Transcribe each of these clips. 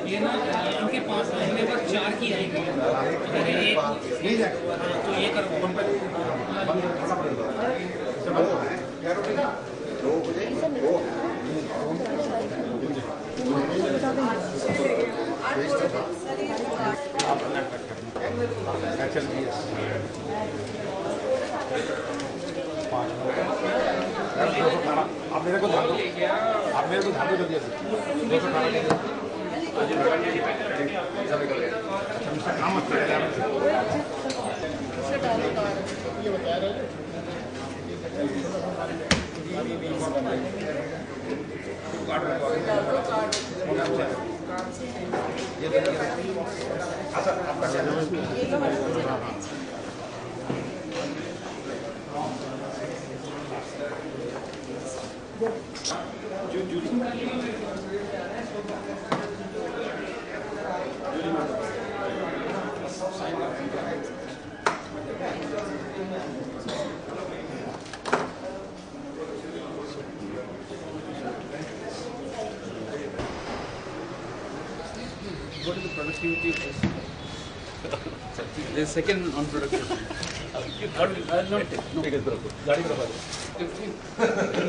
ये ना इनके पास मेरे पास 4 की आएगी तो ये करो आप मेरे को ध्यान दो जल्दी What is the productivity of this? The second on productivity. I'll not take. No. In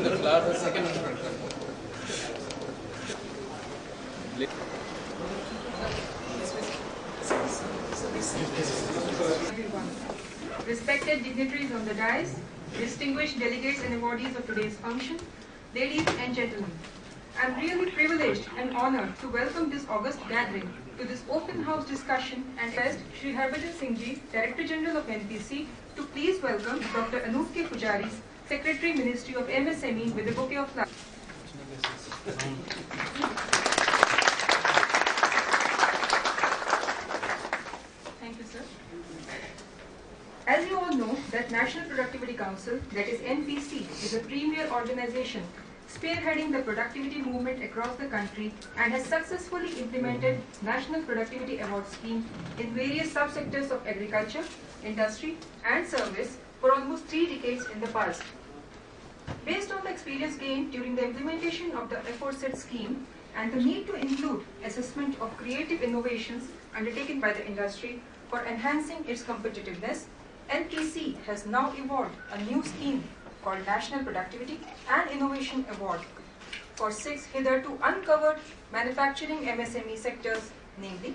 the flower, the second on productivity. Respected dignitaries on the dais, distinguished delegates and awardees of today's function, ladies and gentlemen, I am really privileged and honored to welcome this august gathering to this open house discussion and request Shri Harbhajan Singh Ji, Director General of NPC, to please welcome Dr. Anup K. Pujari, Secretary Ministry of MSME, with a bouquet of flowers. Thank you, sir. As you all know, that National Productivity Council, that is NPC, is a premier organization spearheading the productivity movement across the country and has successfully implemented National Productivity Award Scheme in various subsectors of agriculture, industry and service for almost 3 decades in the past. Based on the experience gained during the implementation of the aforesaid scheme and the need to include assessment of creative innovations undertaken by the industry for enhancing its competitiveness, NPC has now evolved a new scheme called National Productivity and Innovation Award for 6 hitherto uncovered manufacturing MSME sectors, namely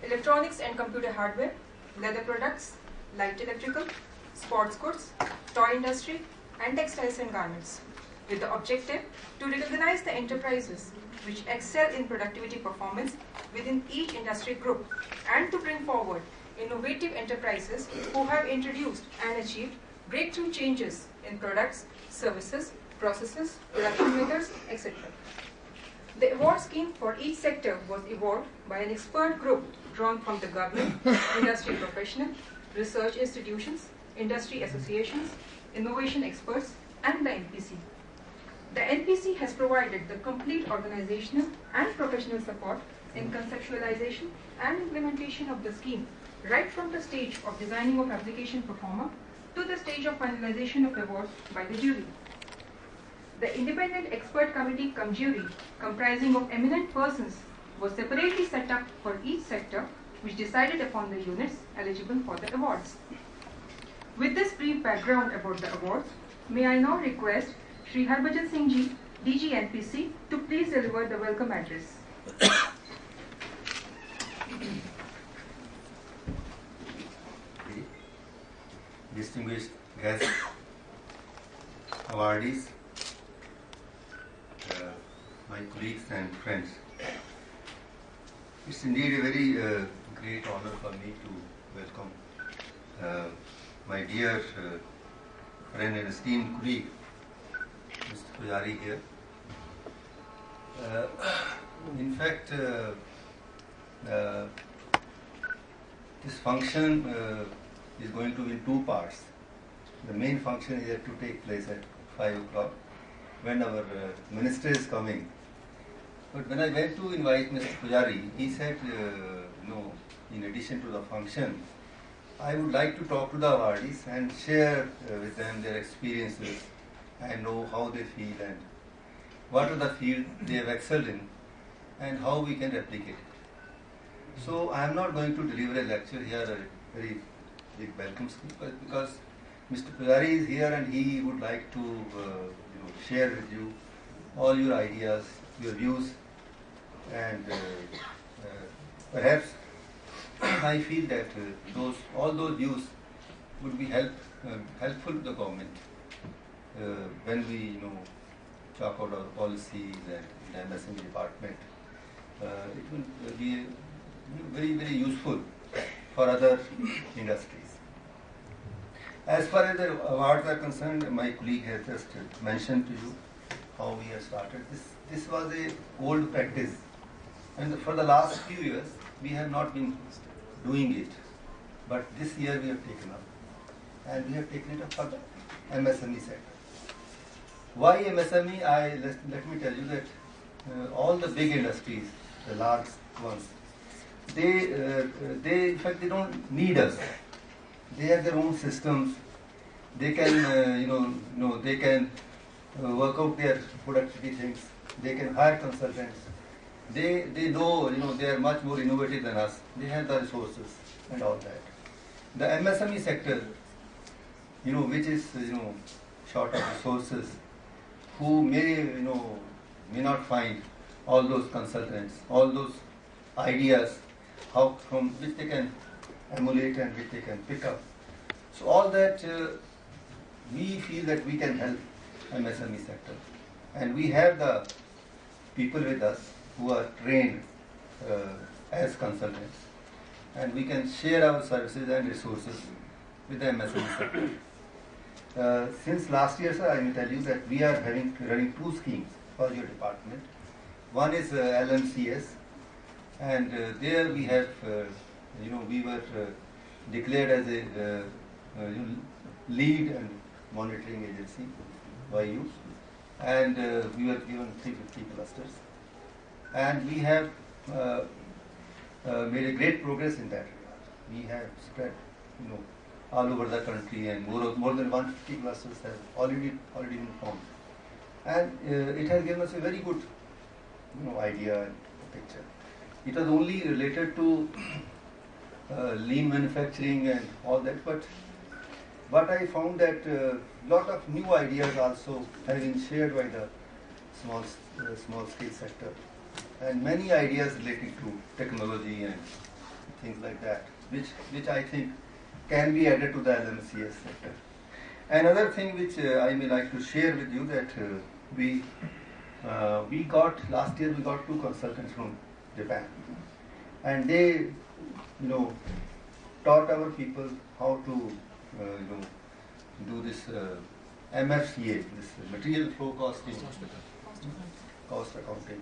electronics and computer hardware, leather products, light electrical, sports goods, toy industry, and textiles and garments, with the objective to recognize the enterprises which excel in productivity performance within each industry group and to bring forward innovative enterprises who have introduced and achieved breakthrough changes in products, services, processes, production methods, etc. The award scheme for each sector was evolved by an expert group drawn from the government, industry professional, research institutions, industry associations, innovation experts, and the NPC. The NPC has provided the complete organizational and professional support in conceptualization and implementation of the scheme, right from the stage of designing of application performer to the stage of finalization of award by the jury. The independent expert committee cum jury, comprising of eminent persons, was separately set up for each sector, which decided upon the units eligible for the awards. With this brief background about the awards, may I now request Shri Harbhajan Singh Ji, DG NPC, to please deliver the welcome address. Distinguished guests, awardees, my colleagues and friends. It's indeed a very great honor for me to welcome my dear friend and esteemed colleague, Mr. Pujari here. In fact, this function is going to be in 2 parts. The main function is to take place at 5 o'clock when our minister is coming. But when I went to invite Mr. Pujari, he said, no, in addition to the function, I would like to talk to the awardees and share with them their experiences and know how they feel and what are the field they have excelled in and how we can replicate it. So I am not going to deliver a lecture here, a very big welcome speech, but because Mr. Pujari is here and he would like to share with you all your ideas, your views, and perhaps I feel that all those views would be helpful to the government when we talk about our policies and the MSME department. It will be very, very useful for other industries. As far as the awards are concerned, my colleague has just mentioned to you how we have started. This was a old practice, and for the last few years we have not been doing it. But this year we have taken up, and we have taken it up for the MSME sector. Why MSME? Let me tell you that all the big industries, the large ones, they in fact they don't need us. They have their own systems. They can they can work out their productivity things. They can hire consultants. They know they are much more innovative than us. They have the resources and all that. The MSME sector, which is short of resources, who may not find all those consultants, all those ideas, from which they can emulate and which they can pick up. So all that we feel that we can help MSME sector, and we have the people with us who are trained as consultants, and we can share our services and resources with the MSME sector. Since last year, sir, I will tell you that we are running two schemes for your department. One is LMCS, and there we have, we were declared as a lead and monitoring agency by you, and we were given 350 clusters, and we have made a great progress in that regard. We have spread, all over the country, and more than 150 clusters have already been formed, and it has given us a very good, idea and picture. It was only related to lean manufacturing and all that, but I found that lot of new ideas also have been shared by the small scale sector, and many ideas related to technology and things like that, which I think can be added to the LMCS sector. Another thing which I may like to share with you, that we got last year, we got 2 consultants from Japan, and they taught our people how to do this MFCA, this material flow costing, cost accounting,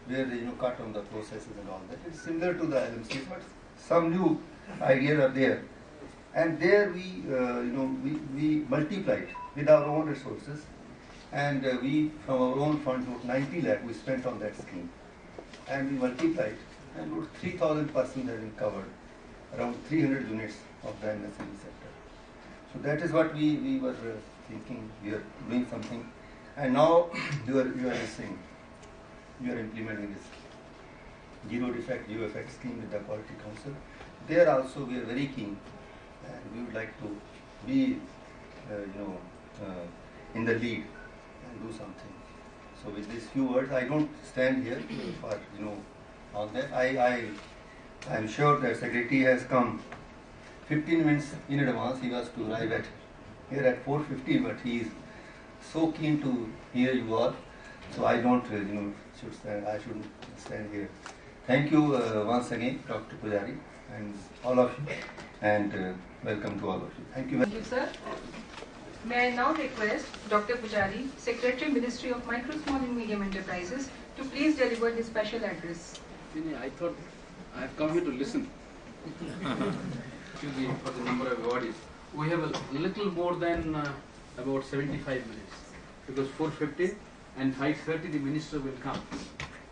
where they cut on the processes and all that. It's similar to the LMCS, but some new ideas are there. And there we multiplied with our own resources, and we, from our own funds, about 90 lakh we spent on that scheme, and we multiplied, and about 3,000 persons have been covered, around 300 units of the MSME sector. So that is what we were thinking. We are doing something, and now you are saying you are implementing this zero defect, zero effect scheme with the Quality Council. There also we are very keen, and we would like to be, in the lead and do something. So with these few words, I don't stand here for all that. I am sure that Secretary has come 15 minutes in advance. He was to arrive here at 4:50, but he is so keen to hear you all. So I don't, should stand. I shouldn't stand here. Thank you once again, Dr. Pujari, and all of you, and welcome to all of you. Thank you. Thank you, sir. May I now request Dr. Pujari, Secretary, Ministry of Micro, Small and Medium Enterprises, to please deliver his special address. I thought I have come here to listen for the number of awardees. We have a little more than about 75 minutes, because 4:50 and 5:30 the minister will come.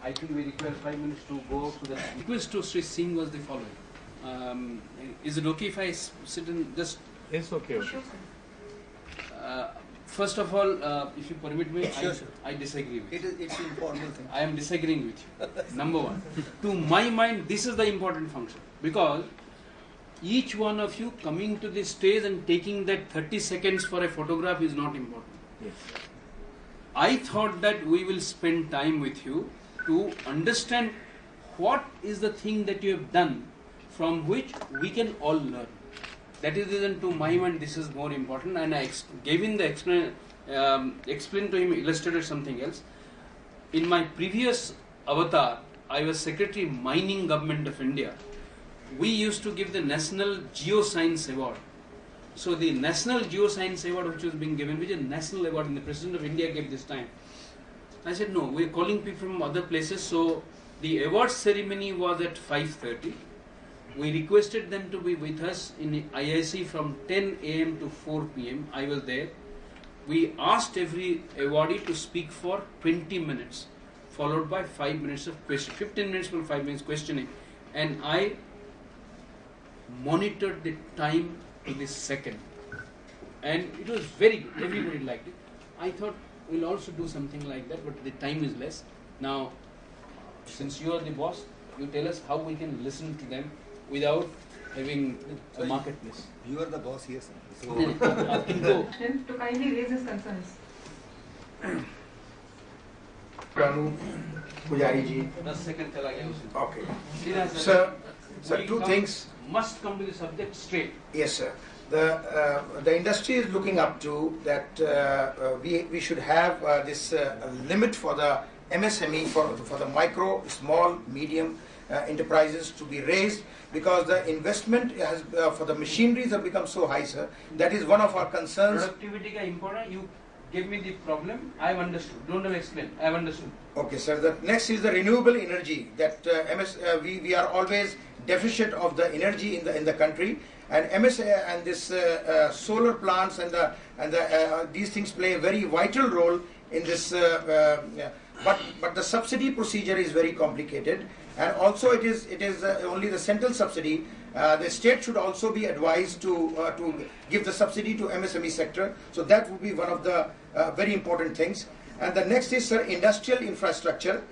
I think we require 5 minutes to go to the request to Sri Singh was the following. Is it okay if I sit in just? It's okay. Sure, sir. First of all, if you permit me, Sure, sure. I disagree with you. It's informal thing. I am disagreeing with you. Number one. To my mind, this is the important function. Because each one of you coming to the stage and taking that 30 seconds for a photograph is not important. Yes. I thought that we will spend time with you to understand what is the thing that you have done from which we can all learn. That is the reason to my mind this is more important, and I gave him the explained to him, illustrated something else. In my previous avatar, I was Secretary Mining Government of India. We used to give the National Geoscience Award. So the National Geoscience Award which was being given, which is a national award, and the President of India gave this time. I said, no, we are calling people from other places. So the award ceremony was at 5:30. We requested them to be with us in IIC from 10 a.m. to 4 p.m. I was there. We asked every awardee to speak for 20 minutes, followed by 5 minutes of question, 15 minutes for 5 minutes questioning. And I monitored the time to the second. And it was very good. Everybody liked it. I thought we'll also do something like that, but the time is less. Now, since you are the boss, you tell us how we can listen to them without having a marketplace. You are the boss here, sir. So, Him to kindly raise his concerns. Ranu Pujari ji. The second chala gaya usse. Okay. Sir, We two come- things. Must come to the subject straight. Yes, sir. The industry is looking up to that we should have this limit for the MSME, for the micro, small, medium enterprises to be raised, because the investment has for the machineries have become so high, sir. That is one of our concerns. Productivity ka important. You gave me the problem. I have understood. Don't have to explain. I have understood. Okay, sir. The next is the renewable energy. That we are always deficient of the energy in the country, and and this solar plants and these things play a very vital role in this. But the subsidy procedure is very complicated, and also it is only the central subsidy. The state should also be advised to give the subsidy to MSME sector. So that would be one of the very important things. And the next is, sir, industrial infrastructure.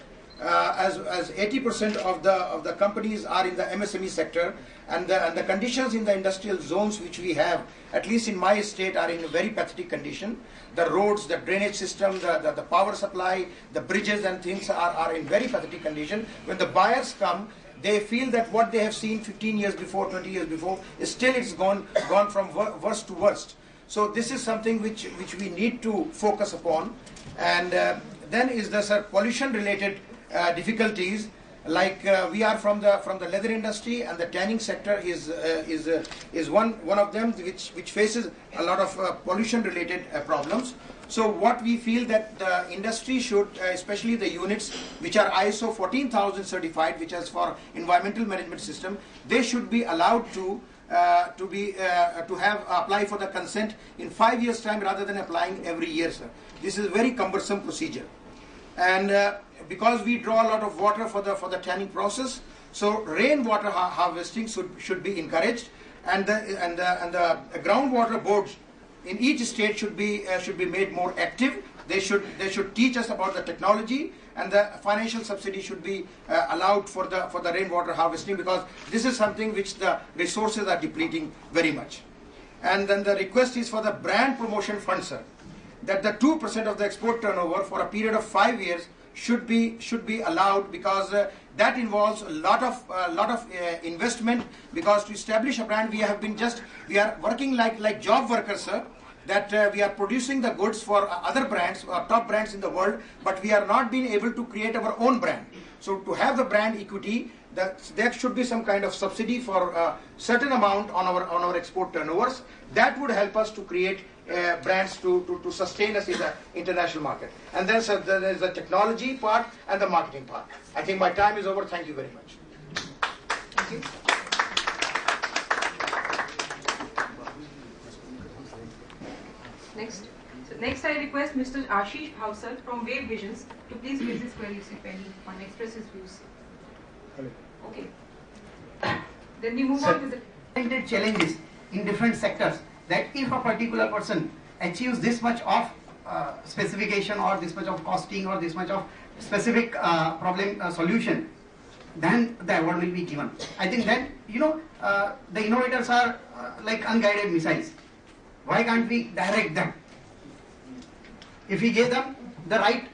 As 80% of the companies are in the MSME sector, and the conditions in the industrial zones which we have, at least in my state, are in a very pathetic condition. The roads, the drainage system, the power supply, the bridges and things are in very pathetic condition. When the buyers come, they feel that what they have seen 15 years before, 20 years before, is still it's gone from worst to worst. So this is something which we need to focus upon. And then is the, sir, pollution related difficulties, like we are from the leather industry, and the tanning sector is one of them which faces a lot of pollution related problems. So what we feel that the industry should, especially the units which are ISO 14000 certified, which is for environmental management system, they should be allowed to apply for the consent in 5 years time rather than applying every year, sir. This is a very cumbersome procedure. And because we draw a lot of water for the tanning process, so rainwater harvesting should be encouraged, and the groundwater boards in each state should be made more active. They should teach us about the technology, and the financial subsidy should be allowed for the rainwater harvesting, because this is something which the resources are depleting very much. And then the request is for the brand promotion fund, sir, that the 2% of the export turnover for a period of 5 years should be allowed, because that involves a lot of investment. Because to establish a brand, we are working like job workers, sir. That we are producing the goods for other brands, top brands in the world, but we are not being able to create our own brand. So to have the brand equity, there should be some kind of subsidy for a certain amount on our export turnovers. That would help us to create brands to sustain us in the international market. And then, sir, there is the technology part and the marketing part. I think my time is over. Thank you very much. Thank you. Next, I request Mr. Ashish Bhavsar from Wave Visions to please raise his queries, if any, and express his views. Okay. Then we move on to the Challenges in different sectors, that if a particular person achieves this much of specification or this much of costing or this much of specific problem solution, then the award will be given. I think then, the innovators are like unguided missiles. Why can't we direct them? If we give them the right,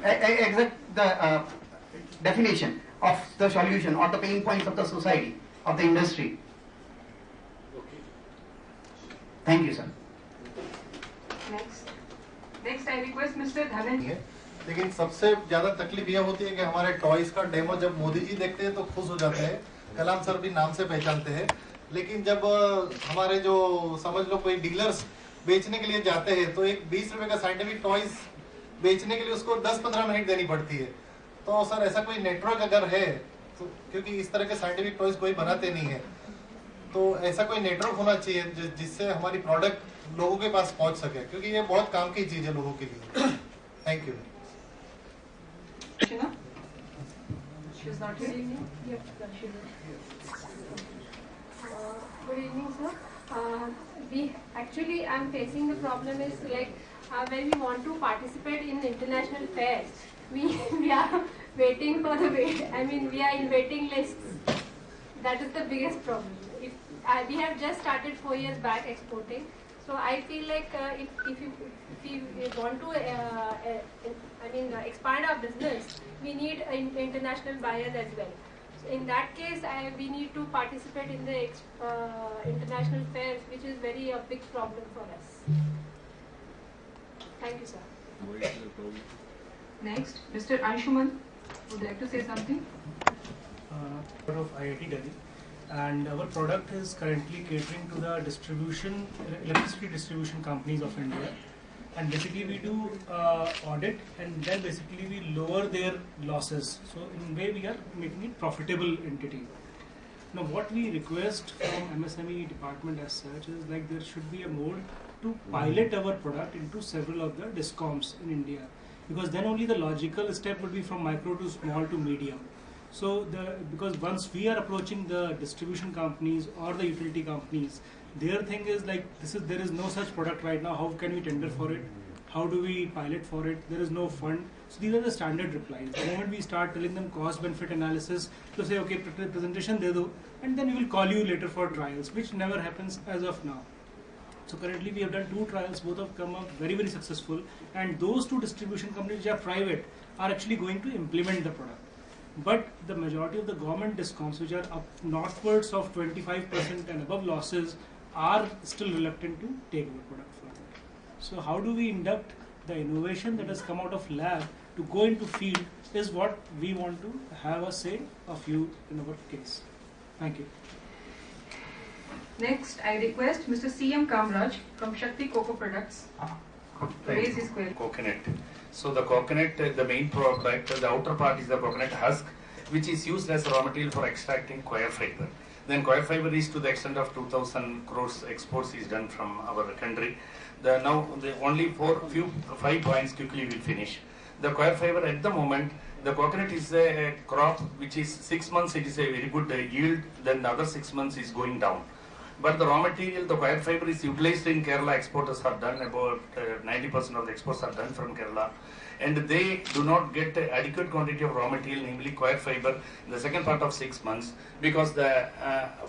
exact the definition of the solution or the pain points of the society, of the industry. Thank you, sir. Next, I request Mr. Dhananjay. लेकिन सबसे ज्यादा तकलीफ यह होती है कि हमारे toys का डेमो जब मोदी जी देखते हैं तो खुश हो जाते हैं, कलाम सर भी नाम से पहचानते हैं, लेकिन जब हमारे जो समझ लो कोई डीलर्स बेचने के लिए जाते हैं तो एक 20 रुपए का साइंटिफिक टॉयज बेचने के लिए उसको 10-15 मिनट देनी पड़ती है. तो सर ऐसा कोई नेटवर्क अगर है तो, क्योंकि इस तरह के साइंटिफिक टॉयज कोई बनाते नहीं है, तो ऐसा कोई नेटवर्क होना चाहिए जिससे हमारी प्रोडक्ट लोगों के पास पहुंच सके, क्योंकि ये बहुत काम की चीज है लोगों के लिए. Thank you. Shina? She's not here. Good evening, sir. I'm facing the problem is like when we want to participate in international fairs, we are waiting for the wait. I mean, we are in waiting lists. That is the biggest problem. We have just started 4 years back exporting. So I feel like if we want to expand our business, we need international buyers as well. So in that case, we need to participate in the international fairs, which is very a big problem for us. Thank you, sir. Next, Mr. Anshuman would like to say something. Of IIT Delhi. And our product is currently catering to the electricity distribution companies of India. And basically we do audit, and then basically we lower their losses. So in a way we are making it profitable entity. Now what we request from MSME department as such is like there should be a mode to pilot our product into several of the DISCOMs in India. Because then only the logical step would be from micro to small to medium. So because once we are approaching the distribution companies or the utility companies, their thing is like there is no such product right now. How can we tender for it? How do we pilot for it? There is no fund. So these are the standard replies. The moment we start telling them cost benefit analysis, to say okay, presentation de do, and then we will call you later for trials, which never happens as of now. So currently we have done 2 trials, both have come up very, very successful, and those 2 distribution companies which are private are actually going to implement the product. But the majority of the government discoms, which are up northwards of 25% and above losses, are still reluctant to take our product further. So how do we induct the innovation that has come out of lab to go into field is what we want to have a say of you in our case. Thank you. Next, I request Mr. C.M. Kamraj from Shakti Cocoa Products to raise his query. Coconut. So the coconut, the main product, the outer part is the coconut husk, which is used as raw material for extracting coir fiber. Then coir fiber is to the extent of 2,000 crores exports is done from our country. Now the only 5 points quickly will finish. The coir fiber at the moment, the coconut is a crop which is 6 months it is a very good yield, then the other 6 months is going down. But the raw material, the coir fiber is utilized in Kerala. Exporters have done about 90% of the exports are done from Kerala, and they do not get adequate quantity of raw material, namely coir fiber, in the second part of 6 months, because the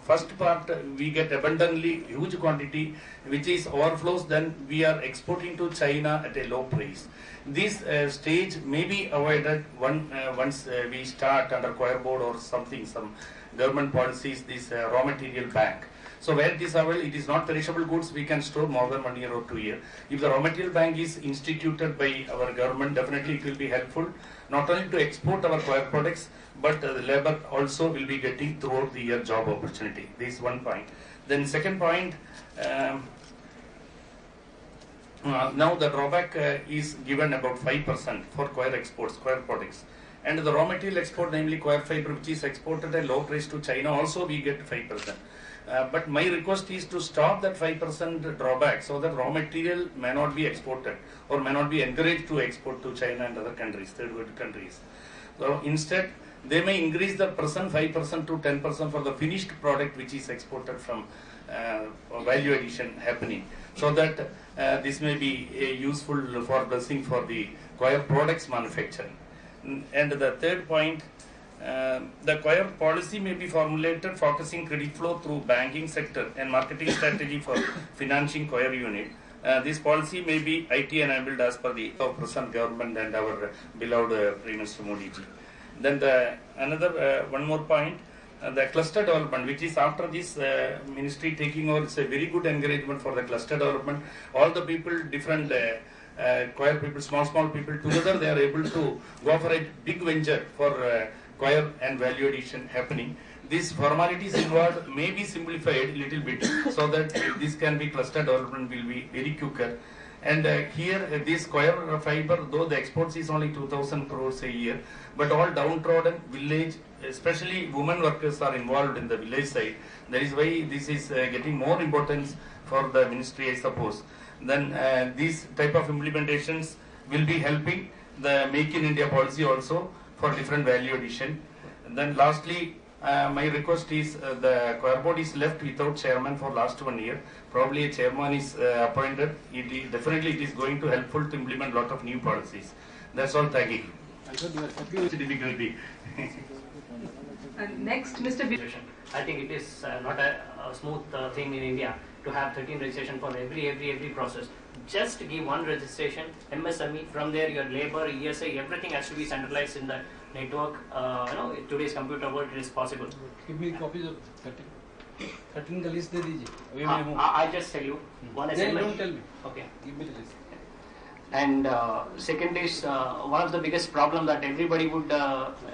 first part we get abundantly huge quantity, which is overflows. Then we are exporting to China at a low price. This stage may be avoided once we start under coir board or something, some government policies, this raw material bank. So where it is available, it is not perishable goods, we can store more than 1 year or 2 years. If the raw material bank is instituted by our government, definitely it will be helpful, not only to export our coir products, but the labor also will be getting throughout the year job opportunity. This is one point. Then second point, now the drawback is given about 5% for coir exports, coir products. And the raw material export, namely coir fiber, which is exported at low price to China, also we get 5%. But my request is to stop that 5% drawback, so that raw material may not be exported or may not be encouraged to export to China and other countries, third world countries. So instead, they may increase the present 5% to 10% for the finished product which is exported from value addition happening. So that this may be useful for blessing for the coir products manufacturing. And the third point, the coir policy may be formulated focusing credit flow through banking sector and marketing strategy for financing coir unit. This policy may be IT enabled as per the present government and our beloved Prime Minister Modi ji. Then one more point, the cluster development, which is after this ministry taking over, it's a very good encouragement for the cluster development. All the people, different coir people, small people together, they are able to go for a big venture for coir and value addition happening. These formalities involved may be simplified a little bit so that this can be cluster development will be very quicker. And here this coir fiber, though the exports is only 2,000 crores a year, but all downtrodden village, especially women workers are involved in the village side. That is why this is getting more importance for the ministry, I suppose. Then these type of implementations will be helping the Make in India policy also for different value addition. And then lastly, my request is the coir board is left without chairman for last 1 year. Probably a chairman is appointed. Definitely it is going to helpful to implement lot of new policies. That's all. Thank you. I thought you were happy with Difficulty. And next, Mr. B. I think it is not a smooth thing in India to have 13 registration for every process. Just give one registration, MSME, from there your labor, ESI, everything has to be centralized in the network. In today's computer world it is possible. Give me copies of 13 का list दे दीजिए. I'll just tell you. One is Don't tell me. Okay. Give me the list. And second is one of the biggest problem that everybody would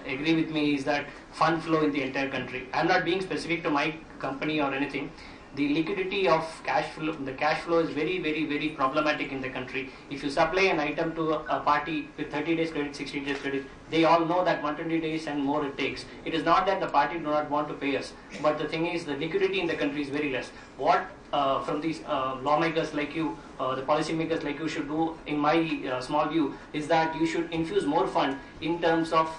agree with me is that fund flow in the entire country. I'm not being specific to my company or anything. The liquidity of cash flow, the cash flow is very problematic in the country. If you supply an item to a party with 30 days credit, 60 days credit, they all know that 120 days and more it takes. It is not that the party do not want to pay us, but the thing is the liquidity in the country is very less. What from these lawmakers like you, the policy makers like you should do, in my small view, is that you should infuse more fund in terms of,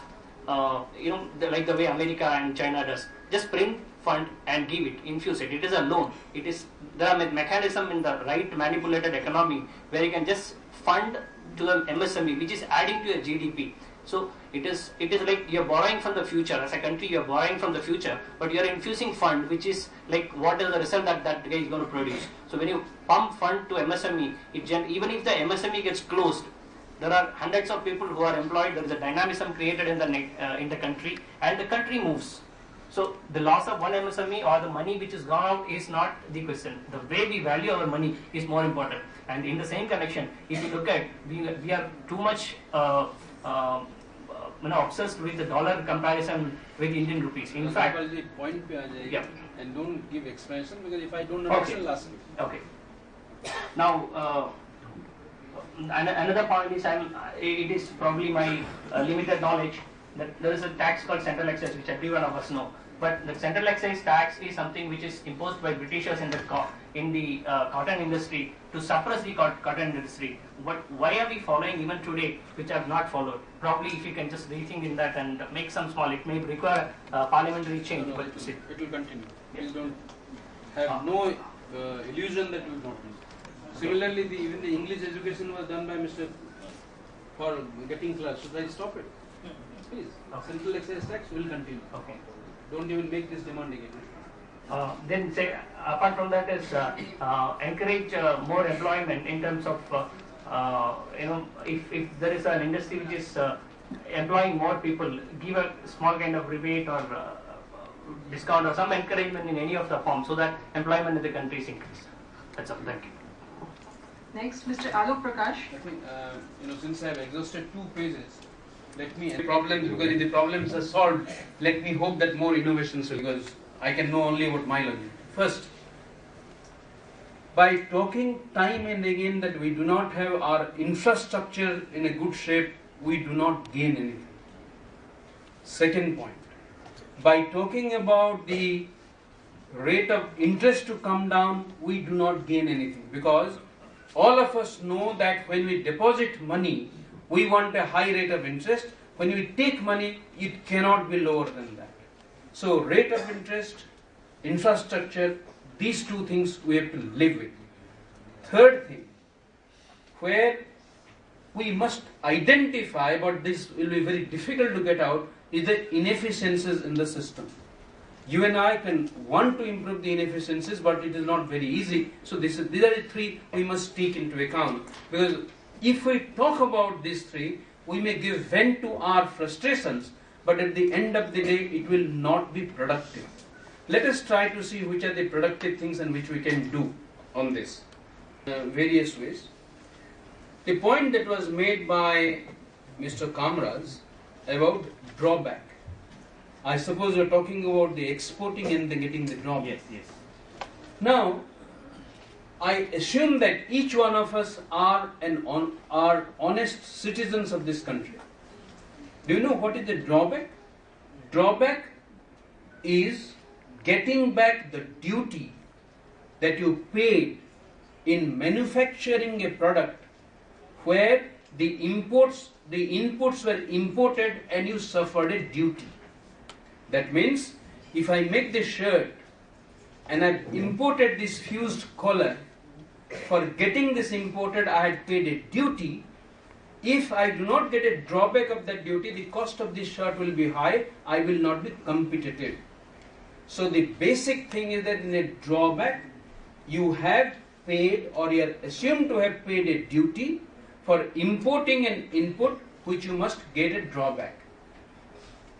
like the way America and China does. Just print fund and give it, infuse it. It is a loan. There are mechanism in the right manipulated economy where you can just fund to the MSME, which is adding to your GDP. So it is like you're borrowing from the future. As a country, you're borrowing from the future, but you're infusing fund, which is like what is the result that guy is going to produce. So when you pump fund to MSME, even if the MSME gets closed, there are hundreds of people who are employed. There is a dynamism created in the country, and the country moves. So the loss of one MSME or the money which is gone out is not the question. The way we value our money is more important. And in the same connection, if you look at, we are too much obsessed with the dollar comparison with Indian rupees. In fact, the point पे आ जाइए. Yeah. And don't give explanation because if I don't understand, last me. Okay. Now, another point is, it is probably my limited knowledge that there is a tax called central excise, which everyone of us know. But the central excise tax is something which is imposed by Britishers in the cotton industry to suppress the cotton industry. But why are we following even today, which I have not followed? Probably if you can just rethink in that and make some small, it may require parliamentary change. No, but it will continue. Please don't have no illusion that you will not do. Similarly, even the English education was done by Mr. for getting clerks. Should I stop it? Please. Central excise tax will continue. Okay. Don't even make this demand again. Then say, apart from that is encourage more employment in terms of, if there is an industry which is employing more people, give a small kind of rebate or discount or some encouragement in any of the forms so that employment in the country is increased. That's all. Thank you. Next, Mr. Alok Prakash. Let me, since I have exhausted 2 pages, let me problems, because if the problems are solved, let me hope that more innovations will, because I can know only about my learning. First, by talking time and again that we do not have our infrastructure in a good shape, we do not gain anything. Second point, by talking about the rate of interest to come down, we do not gain anything, because all of us know that when we deposit money, we want a high rate of interest. When we take money, it cannot be lower than that. So rate of interest, infrastructure, these two things we have to live with. Third thing, where we must identify, but this will be very difficult to get out, is the inefficiencies in the system. You and I can want to improve the inefficiencies, but it is not very easy. So these are the three we must take into account. Because if we talk about these three, we may give vent to our frustrations, but at the end of the day, it will not be productive. Let us try to see which are the productive things and which we can do on this. Various ways. The point that was made by Mr. Kamraj about drawback. I suppose you're talking about the exporting and then getting the drawback. Yes. Now, I assume that each one of us are honest citizens of this country. Do you know what is the drawback? Drawback is getting back the duty that you paid in manufacturing a product where the inputs were imported and you suffered a duty. That means if I make this shirt and I imported this fused collar, for getting this imported I had paid a duty. If I do not get a drawback of that duty, the cost of this shirt will be high, I will not be competitive. So the basic thing is that in a drawback, you have paid or you are assumed to have paid a duty for importing an input which you must get a drawback.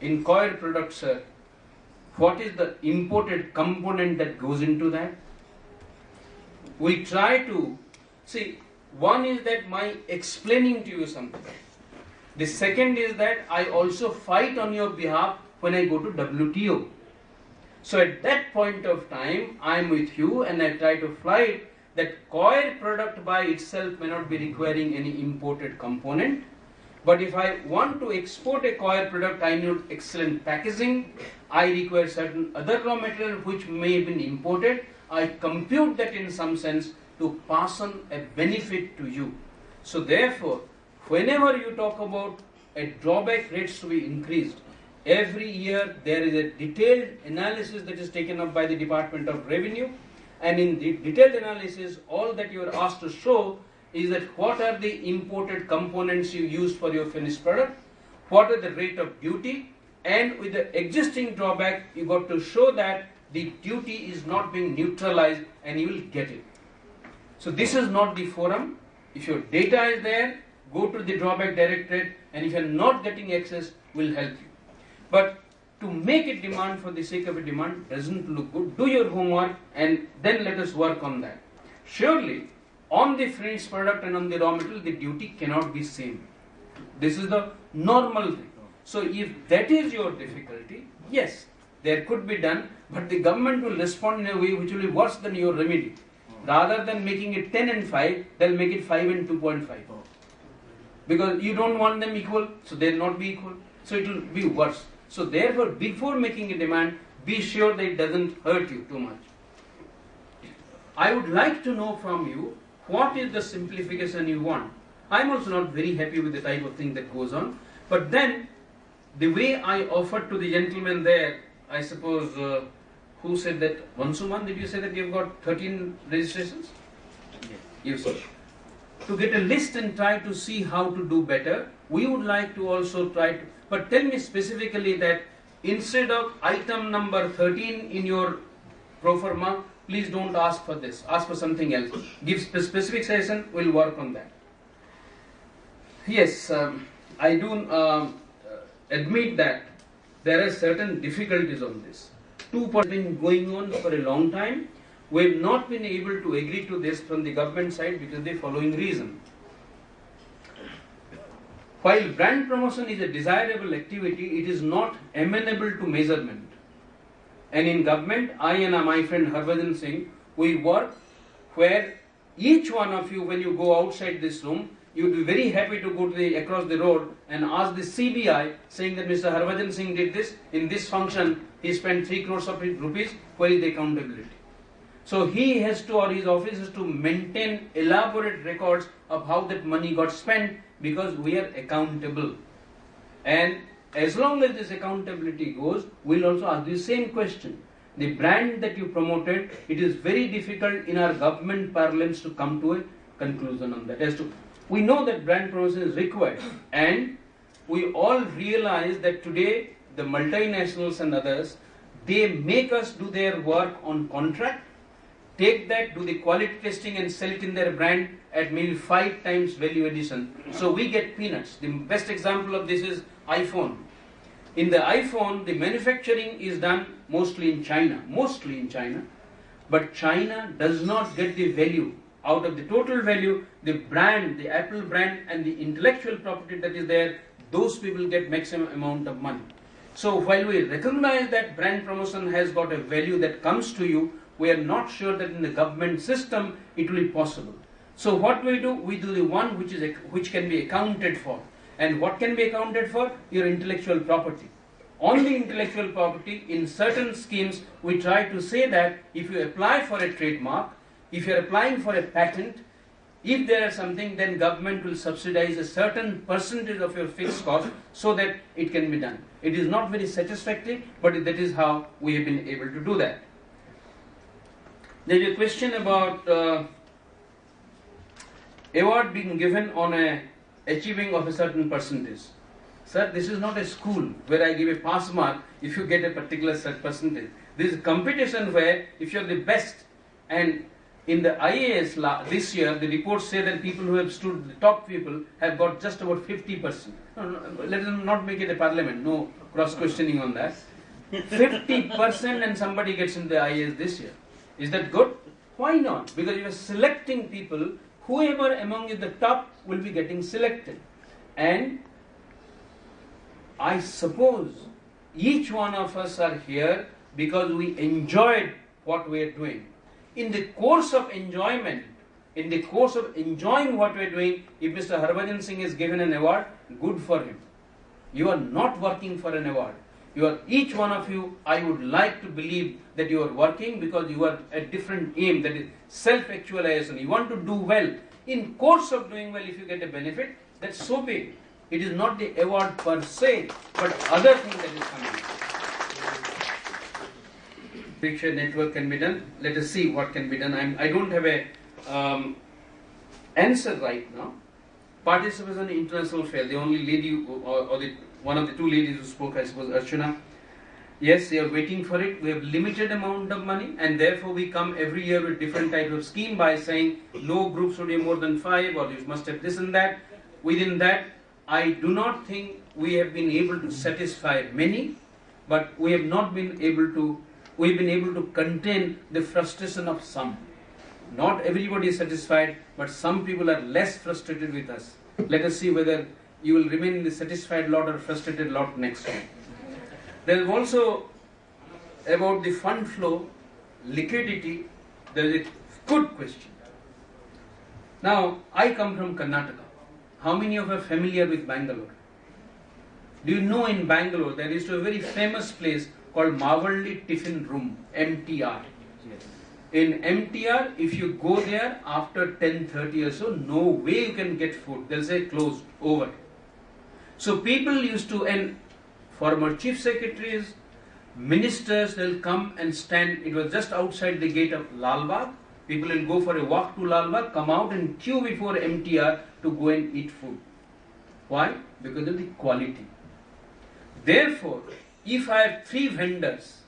In coir products, sir, what is the imported component that goes into that? We try to see, one is that my explaining to you something. The second is that I also fight on your behalf when I go to WTO. So at that point of time, I am with you and I try to fight that coir product by itself may not be requiring any imported component. But if I want to export a coir product, I need excellent packaging. I require certain other raw material which may have been imported. I compute that in some sense to pass on a benefit to you. So therefore, whenever you talk about a drawback rates to be increased, every year there is a detailed analysis that is taken up by the Department of Revenue, and in the detailed analysis, all that you are asked to show is that what are the imported components you used for your finished product, what are the rate of duty, and with the existing drawback, you got to show that the duty is not being neutralized and you will get it. So this is not the forum. If your data is there, go to the drawback directorate, and if you are not getting access, will help you. But to make a demand for the sake of a demand doesn't look good. Do your homework and then let us work on that. Surely, on the finished product and on the raw material, the duty cannot be same. This is the normal thing. So if that is your difficulty, yes, there could be done, but the government will respond in a way which will be worse than your remedy. Rather than making it 10 and 5, they'll make it 5 and 2.5. Because you don't want them equal, so they'll not be equal. So it will be worse. So therefore, before making a demand, be sure that it doesn't hurt you too much. I would like to know from you, what is the simplification you want? I'm also not very happy with the type of thing that goes on. But then, the way I offered to the gentleman there, I suppose, who said that, Vansuman, did you say that you've got 13 registrations? Yes. Yes. To get a list and try to see how to do better, we would like to also try to, but tell me specifically that instead of item number 13 in your pro forma, please don't ask for this, ask for something else. Give specific suggestion, we'll work on that. Yes, I do admit that there are certain difficulties on this. 2 points have been going on for a long time. We have not been able to agree to this from the government side because of the following reason. While brand promotion is a desirable activity, it is not amenable to measurement. And in government, I and my friend Harbhajan Singh, we work where each one of you, when you go outside this room, you would be very happy to go to across the road and ask the CBI saying that Mr. Harbhajan Singh did this, in this function, he spent 3 crores of rupees, where is the accountability? So he has to, or his office has to maintain elaborate records of how that money got spent because we are accountable. And as long as this accountability goes, we'll also ask the same question. the brand that you promoted, it is very difficult in our government parlance to come to a conclusion on that. We know that brand promotion is required, and we all realize that today the multinationals and others, they make us do their work on contract, take that, do the quality testing and sell it in their brand at maybe 5 times value addition. So we get peanuts. The best example of this is iPhone. In the iPhone, the manufacturing is done mostly in China, but China does not get the value. Out of the total value, the brand, the Apple brand and the intellectual property that is there, those people get maximum amount of money. So while we recognize that brand promotion has got a value that comes to you, we are not sure that in the government system it will be possible. So what we do the one which can be accounted for. And what can be accounted for? Your intellectual property. On the intellectual property, in certain schemes, we try to say that if you apply for a trademark, if you are applying for a patent, if there is something, then government will subsidize a certain percentage of your fixed cost so that it can be done. It is not very satisfactory, but that is how we have been able to do that. There is a question about award being given on a achieving of a certain percentage. Sir, this is not a school where I give a pass mark if you get a particular percentage. This is a competition where if you are the best, and in the IAS this year, the reports say that people who have stood, the top people, have got just about 50%. No, let us not make it a parliament, no cross-questioning on that. 50% and somebody gets into the IAS this year. Is that good? Why not? Because you are selecting people, whoever among the top will be getting selected. And I suppose each one of us are here because we enjoyed what we are doing. In the course of enjoyment, in the course of enjoying what we are doing, if Mr. Harbhajan Singh is given an award, good for him. You are not working for an award. You are, each one of you, I would like to believe that you are working because you are a different aim, that is self-actualization. You want to do well. In course of doing well, if you get a benefit, that's so big. It is not the award per se, but other thing that is coming. Picture network can be done. Let us see what can be done. I don't have a answer right now. Participation in international fair. The only lady or one of the two ladies who spoke, I suppose, Archana. Yes, they are waiting for it. We have limited amount of money, and therefore we come every year with different type of scheme by saying no group should be more than 5, or you must have this and that. Within that, I do not think we have been able to satisfy many, but we have not been able to. We've been able to contain the frustration of some. Not everybody is satisfied, but some people are less frustrated with us. Let us see whether you will remain in the satisfied lot or frustrated lot next time. There is also about the fund flow, liquidity, there is a good question. Now, I come from Karnataka. How many of you are familiar with Bangalore? Do you know in Bangalore there is a very famous place called Mavalli Tiffin Room, MTR. Yes. In MTR, if you go there after 10:30 or so, no way you can get food. They'll say closed, over. So people used to, and former chief secretaries, ministers, they'll come and stand. It was just outside the gate of Lal Bagh. People will go for a walk to Lal Bagh, come out and queue before MTR to go and eat food. Why? Because of the quality. Therefore, if I have 3 vendors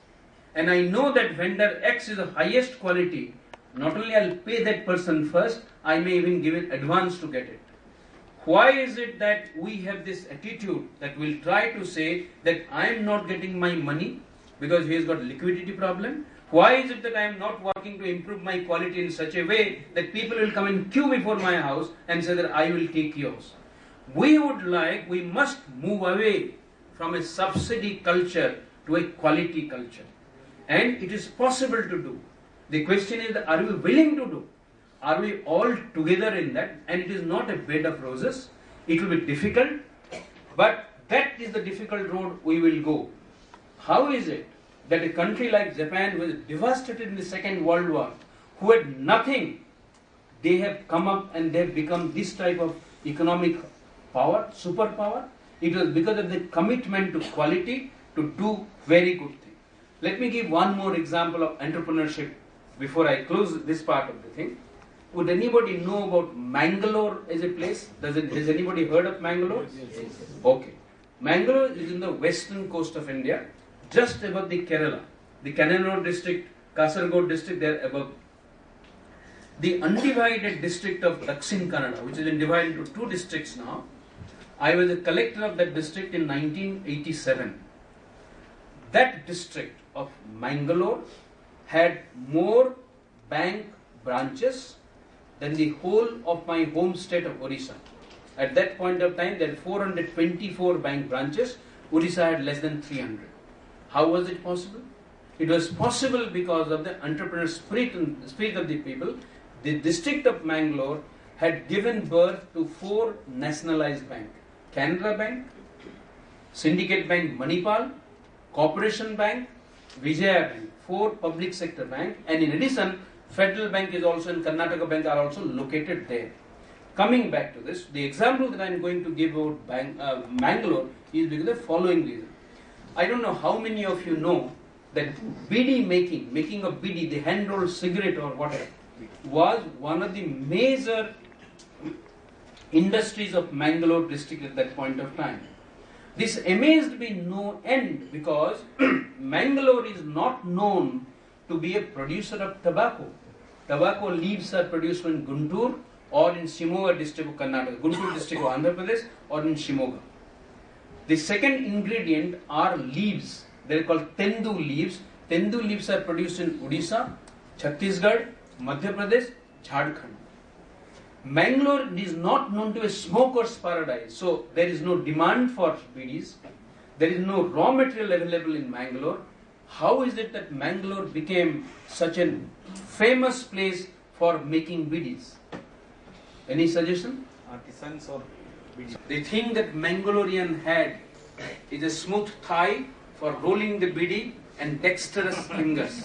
and I know that vendor X is the highest quality, not only I'll pay that person first, I may even give it advance to get it. Why is it that we have this attitude that we'll try to say that I am not getting my money because he has got liquidity problem? Why is it that I am not working to improve my quality in such a way that people will come and queue before my house and say that I will take yours? We must move away from a subsidy culture to a quality culture. And it is possible to do. The question is, are we willing to do? Are we all together in that? And it is not a bed of roses. It will be difficult, but that is the difficult road we will go. How is it that a country like Japan, who was devastated in the Second World War, who had nothing, they have come up and they have become this type of economic power, superpower? It was because of the commitment to quality, to do very good things. Let me give one more example of entrepreneurship before I close this part of the thing. Would anybody know about Mangalore as a place? Has anybody heard of Mangalore? Yes. Okay. Mangalore is in the western coast of India, just above the Kerala. The Kannur district, Kasaragod district, they are above. The undivided district of Dakshin Kannada, which has been divided into 2 districts now. I was a collector of that district in 1987. That district of Mangalore had more bank branches than the whole of my home state of Orissa. At that point of time, there were 424 bank branches. Orissa had less than 300. How was it possible? It was possible because of the entrepreneurial spirit of the people. The district of Mangalore had given birth to 4 nationalized banks. Canara Bank, Syndicate Bank Manipal, Corporation Bank, Vijaya Bank, 4 public sector banks, and in addition, Federal Bank is also and Karnataka Bank are also located there. Coming back to this, the example that I am going to give about Mangalore is because of the following reason. I don't know how many of you know that bidi making of bidi, the hand-rolled cigarette or whatever, was one of the major industries of Mangalore district at that point of time. This amazed me no end because Mangalore is not known to be a producer of tobacco. Tobacco leaves are produced in Guntur or in Shimoga district of Karnataka, Guntur district of Andhra Pradesh or in Shimoga. The second ingredient are leaves. They are called tendu leaves. Tendu leaves are produced in Odisha, Chhattisgarh, Madhya Pradesh, Jharkhand. Mangalore is not known to be a smoker's paradise, so there is no demand for bidis. There is no raw material available in Mangalore. How is it that Mangalore became such a famous place for making bidis? Any suggestion? Artisans or bidis. The thing that Mangalorean had is a smooth thigh for rolling the bidi and dexterous fingers.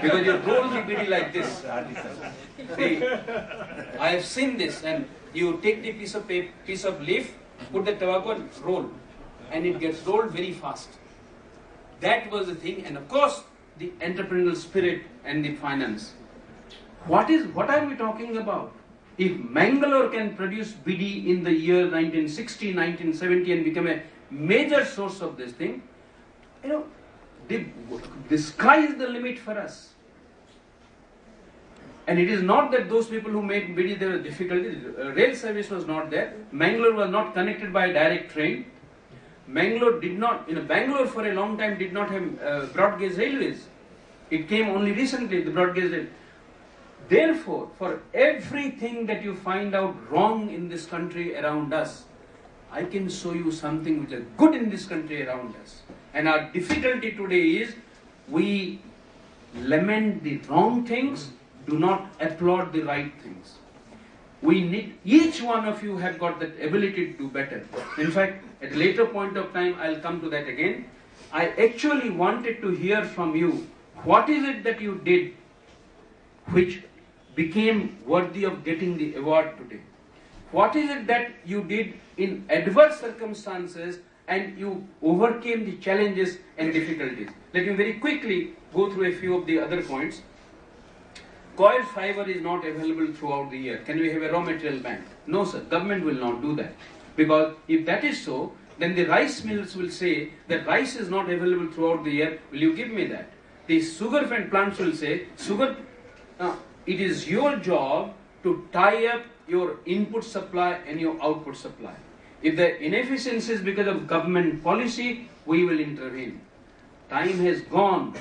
Because you roll the bidi like this. I have seen this, and you take the piece of leaf, put the tobacco and roll, and it gets rolled very fast. That was the thing, and of course the entrepreneurial spirit and the finance. What are we talking about? If Mangalore can produce bidi in the year 1960, 1970 and become a major source of this thing, the sky is the limit for us. And it is not that those people who made bidi, there were difficulties. Rail service was not there. Mangalore was not connected by a direct train. Mangalore Bangalore for a long time did not have broad gauge railways. It came only recently, the broad gauge railway. Therefore, for everything that you find out wrong in this country around us, I can show you something which is good in this country around us. And our difficulty today is we lament the wrong things, do not applaud the right things. Each one of you have got that ability to do better. In fact, at a later point of time, I'll come to that again. I actually wanted to hear from you, what is it that you did which became worthy of getting the award today? What is it that you did in adverse circumstances and you overcame the challenges and difficulties? Let me very quickly go through a few of the other points. Coil fiber is not available throughout the year. Can we have a raw material bank? No, sir. Government will not do that. Because if that is so, then the rice mills will say that rice is not available throughout the year. Will you give me that? The sugar plants will say, it is your job to tie up your input supply and your output supply. If the inefficiency is because of government policy, we will intervene. Time has gone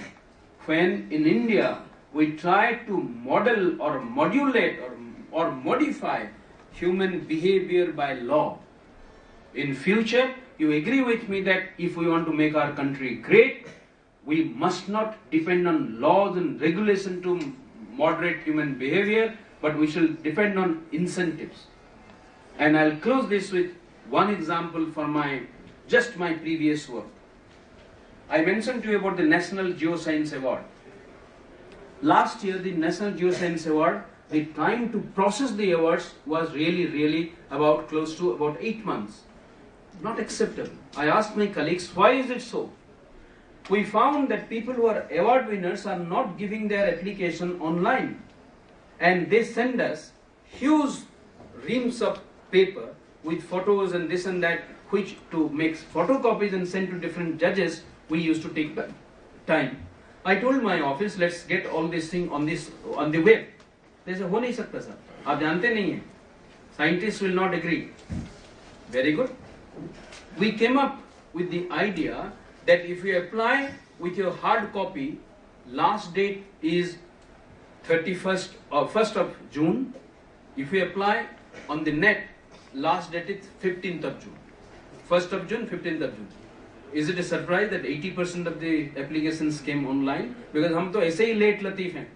when in India we try to model or modulate or modify human behavior by law. In future, you agree with me that if we want to make our country great, we must not depend on laws and regulation to moderate human behavior, but we shall depend on incentives. And I'll close this with one example for my previous work. I mentioned to you about the National Geoscience Award. Last year, the National Geoscience Award, the time to process the awards was really close to 8 months. Not acceptable. I asked my colleagues, why is it so? we found that people who are award winners are not giving their application online, and they send us huge reams of paper with photos and this and that, which to make photocopies and send to different judges, we used to take time. I told my office, let's get all this thing on the web. They said, हो नहीं सकता sir, आप जानते नहीं हैं, scientists will not agree. Very good. We came up with the idea that if you apply with your hard copy, last date is 31st or 1st of June. If you apply on the net, last date is 15th of June. 1st of June, 15th of June. Is it a surprise that 80% of the applications came online? Because हम तो ऐसे ही late Latif हैं.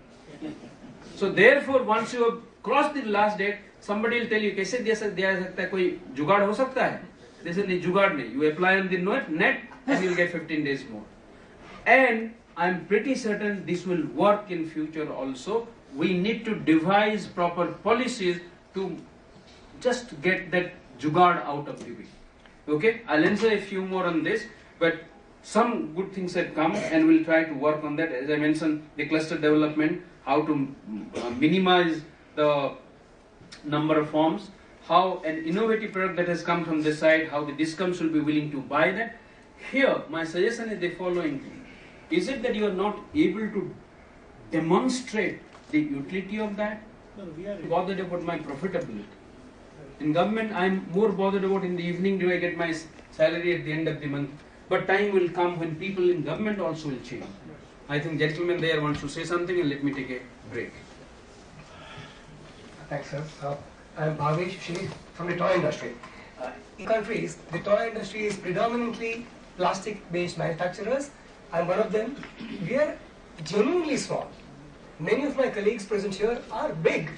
So therefore, once you have crossed the last date, somebody will tell you कैसे दिया सकता है, कोई जुगाड़ हो सकता है? They say नहीं, जुगाड़ नहीं. You apply on the net and you will get 15 days more. And I am pretty certain this will work in future also. We need to devise proper policies to just get that jugaad out of the way. Okay, I'll answer a few more on this, but some good things have come and we'll try to work on that. As I mentioned, the cluster development, how to minimize the number of forms, how an innovative product that has come from this side, how the discounts will be willing to buy that. Here, my suggestion is the following thing. Is it that you are not able to demonstrate the utility of that? No, we are bothered about my profitability. In government, I am more bothered about in the evening, do I get my salary at the end of the month? But time will come when people in government also will change. I think gentleman there wants to say something, and let me take a break. Thanks, sir. I am Bhavesh Shri from the toy industry. In countries, the toy industry is predominantly plastic-based manufacturers. I'm one of them. We are genuinely small. Many of my colleagues present here are big.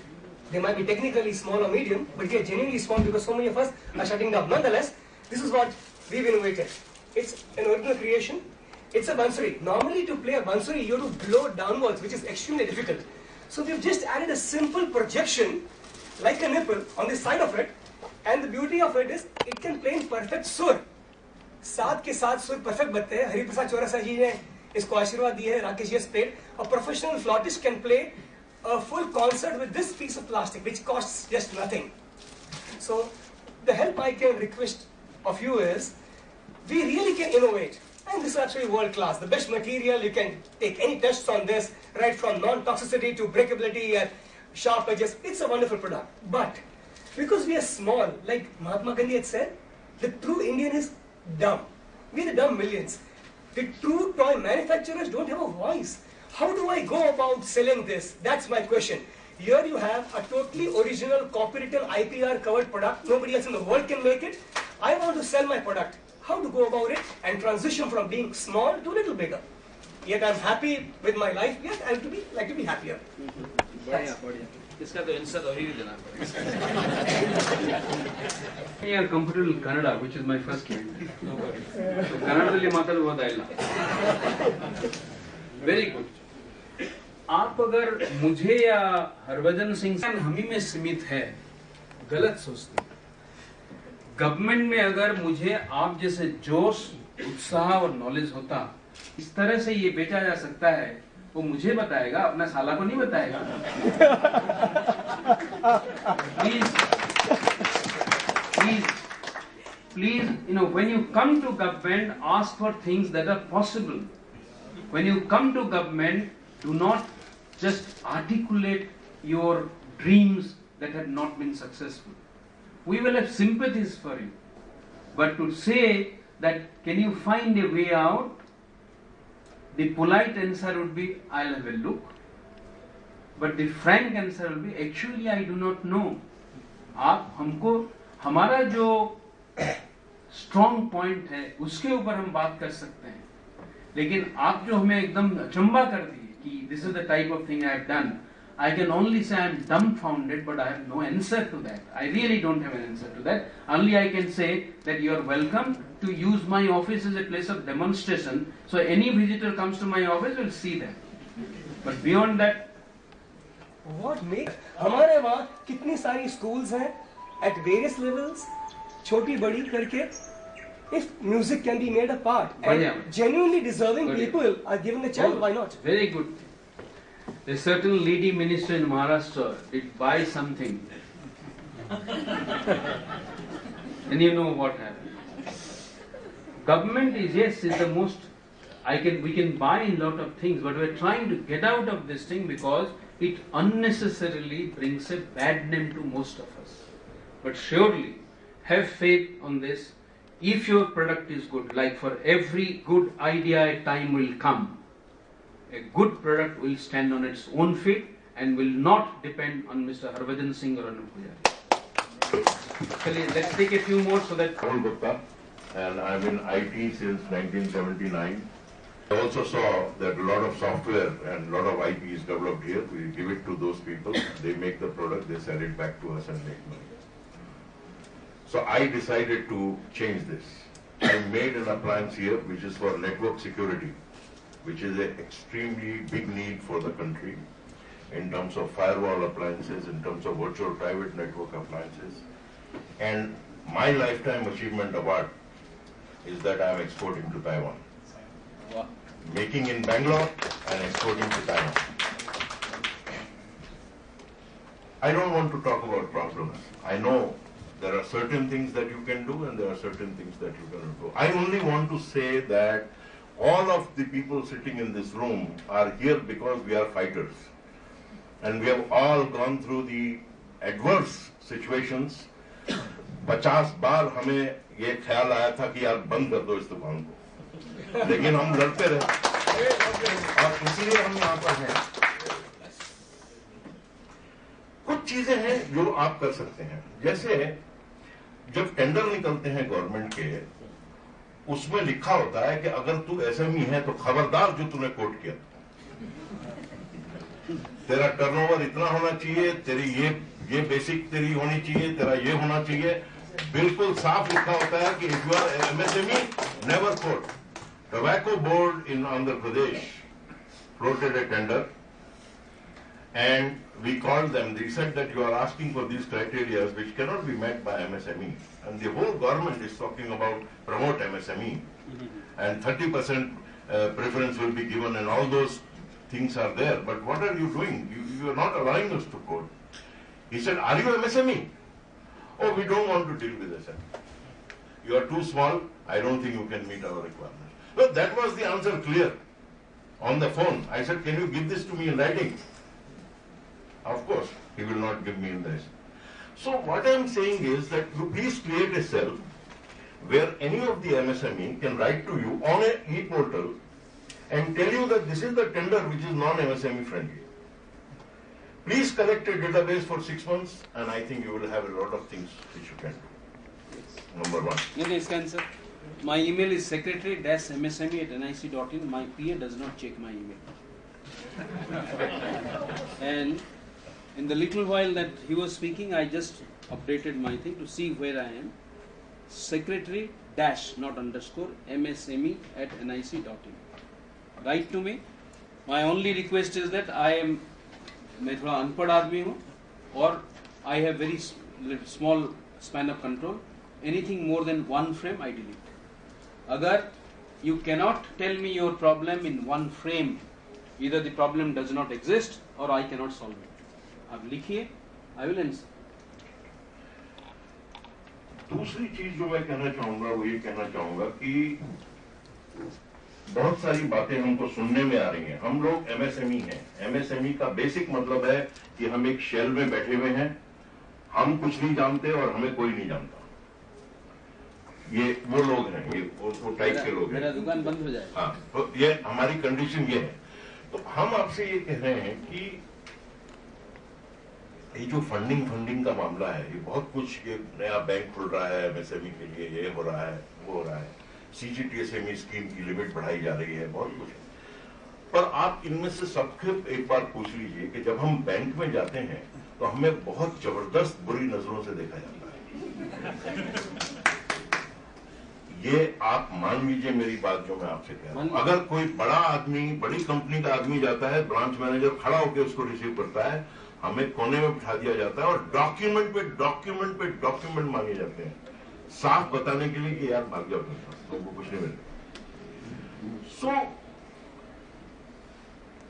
They might be technically small or medium, but we are genuinely small because so many of us are shutting down. Nonetheless, this is what we've innovated. It's an original creation. It's a bansuri. Normally, to play a bansuri, you have to blow downwards, which is extremely difficult. So we've just added a simple projection, like a nipple, on the side of it. And the beauty of it is, it can play in perfect sur. साथ के साथ सुर perfect बनते हैं. हरिप्रसाद चौरसिया जी ने इसको आशीर्वाद दिए हैं. Rakesh ji has played. A professional flautist can play a full concert with this piece of plastic, which costs just nothing. So the help I can request of you is, we really can innovate. And this is actually world class. The best material, you can take any tests on this, right from non-toxicity to breakability and sharp edges. It's a wonderful product. But because we are small, like Mahatma Gandhi had said, the true Indian is dumb. We are the dumb millions. The true toy manufacturers don't have a voice. How do I go about selling this? That's my question. Here you have a totally original, copywritten, IPR covered product. Nobody else in the world can make it. I want to sell my product. How to go about it and transition from being small to a little bigger. Yet I'm happy with my life. Yet I like to be happier. बढ़िया बढ़िया. इसका तो answer और ही देना पड़ेगा. We are comfortable with Kannada, which is my first language. So कन्नड़ದಲ್ಲಿ ಮಾತಾಡಬಹುದು ಇಲ್ಲ. Very good. आप अगर मुझे या हरभजन सिंह से हम ही में सीमित है, गलत सोचते. गवर्नमेंट में अगर मुझे आप जैसे जोश, उत्साह और नॉलेज होता, इस तरह से ये बेचा जा सकता है, वो मुझे बताएगा, अपना साला को नहीं बताएगा. Please, when you come to government, ask for things that are possible. When you come to government, do not just articulate your dreams that have not been successful. We will have sympathies for you. But to say that, can you find a way out? The polite answer would be, I'll have a look. But the frank answer will be, actually I do not know. आप हमको, हमारा जो strong point है, उसके ऊपर हम बात कर सकते हैं. लेकिन आप जो हमें एकदम अचंबा कर दिए कि this is the type of thing I have done, I can only say I am dumbfounded, but I have no answer to that. I really don't have an answer to that. Only I can say that you are welcome to use my office as a place of demonstration. So any visitor comes to my office will see that. But beyond that, what makes हमारे वहाँ कितनी सारी schools हैं at various levels, छोटी बड़ी करके, if music can be made a part and genuinely deserving people are given the chance, why not? Very good. A certain lady minister in Maharashtra did buy something. And you know what happened. Government is, yes, is the most, we can buy a lot of things, but we're trying to get out of this thing because it unnecessarily brings a bad name to most of us. But surely, have faith on this. If your product is good, like for every good idea a time will come, a good product will stand on its own feet and will not depend on Mr. Harbhajan Singh or Anup Pujari. Let's take a few more so that... Rahul Gupta, and I'm in IT since 1979. I also saw that a lot of software and a lot of IP is developed here. We give it to those people, they make the product, they sell it back to us and make money. So I decided to change this. I made an appliance here which is for network security, which is an extremely big need for the country in terms of firewall appliances, in terms of virtual private network appliances. And my lifetime achievement award is that I am exporting to Taiwan. Wow. Making in Bangalore and exporting to Taiwan. I don't want to talk about problems. I know there are certain things that you can do and there are certain things that you cannot do. I only want to say that all of the people sitting in this room are here because we are fighters. And we have all gone through the adverse situations. 50 बार हमें ये ख्याल आया था कि यार बंद कर दो इस तूफान को, लेकिन हम लड़ते रहे और इसलिए हम यहाँ पर हैं। कुछ चीजें हैं जो आप कर सकते हैं, जैसे जब टेंडर निकलते हैं गवर्नमेंट के, उसमें लिखा होता है कि अगर तू एसएमई है तो खबरदार जो तूने कोट किया, तेरा टर्नओवर इतना होना चाहिए, तेरी ये बेसिक तेरी होनी चाहिए, तेरा ये होना चाहिए, बिल्कुल साफ लिखा होता है कि if you are MSME never quote. Tobacco Board in Andhra Pradesh floated a tender and we called them. They said that you are asking for these criteria which cannot be met by MSME, and the whole government is talking about promote MSME and 30% preference will be given and all those things are there. But what are you doing? You are not allowing us to code. He said, are you MSME? Oh, we don't want to deal with SME. You are too small. I don't think you can meet our requirements. Well, that was the answer clear on the phone. I said, can you give this to me in writing? Of course, he will not give me in this. So what I am saying is that you please create a cell where any of the MSME can write to you on an e-portal and tell you that this is the tender which is non-MSME friendly. Please collect a database for 6 months and I think you will have a lot of things which you can do. Number one. Yes, sir. My email is secretary-msme@nic.in. My PA does not check my email. And in the little while that he was speaking, I just updated my thing to see where I am. Secretary dash, not underscore, msme@nic.in. Write to me. My only request is that मैं थोड़ा अनपढ़ आदमी हूँ और I have very small span of control. Anything more than one frame, I delete. Agar you cannot tell me your problem in one frame, either the problem does not exist or I cannot solve it. आप लिखिए, I will answer. दूसरी चीज जो मैं कहना चाहूंगा वो ये कहना चाहूंगा कि बहुत सारी बातें हमको सुनने में आ रही हैं. हम लोग एमएसएमई हैं. एमएसएमई का बेसिक मतलब है कि हम एक शेल में बैठे हुए हैं, हम कुछ नहीं जानते और हमें कोई नहीं जानता. ये वो लोग हैं, ये वो टाइप के लोग हैं. मेरा दुकान बंद हो जाए. हाँ, तो ये हमारी कंडीशन ये है. तो हम आपसे ये कह रहे हैं कि ये जो फंडिंग का मामला है, ये बहुत कुछ, ये नया बैंक खुल रहा है एमएसएमई के लिए, ये हो रहा है, वो हो रहा है, सीजीटीएसएमई स्कीम की लिमिट बढ़ाई जा रही है, बहुत कुछ है. पर आप इनमें से सबके एक बार पूछ लीजिए कि जब हम बैंक में जाते हैं तो हमें बहुत जबरदस्त बुरी नजरों से देखा जाता है. ये आप मान लीजिए मेरी बात जो मैं आपसे कह रहा हूं. अगर कोई बड़ा आदमी, बड़ी कंपनी का आदमी जाता है, ब्रांच मैनेजर खड़ा होकर उसको रिसीव करता है, हमें कोने में बिठा दिया जाता है और डॉक्यूमेंट पे डॉक्यूमेंट मांगे जाते हैं. साफ बताने के लिए कि यार भाग जाओ तुमको कुछ नहीं मिलेगा। सो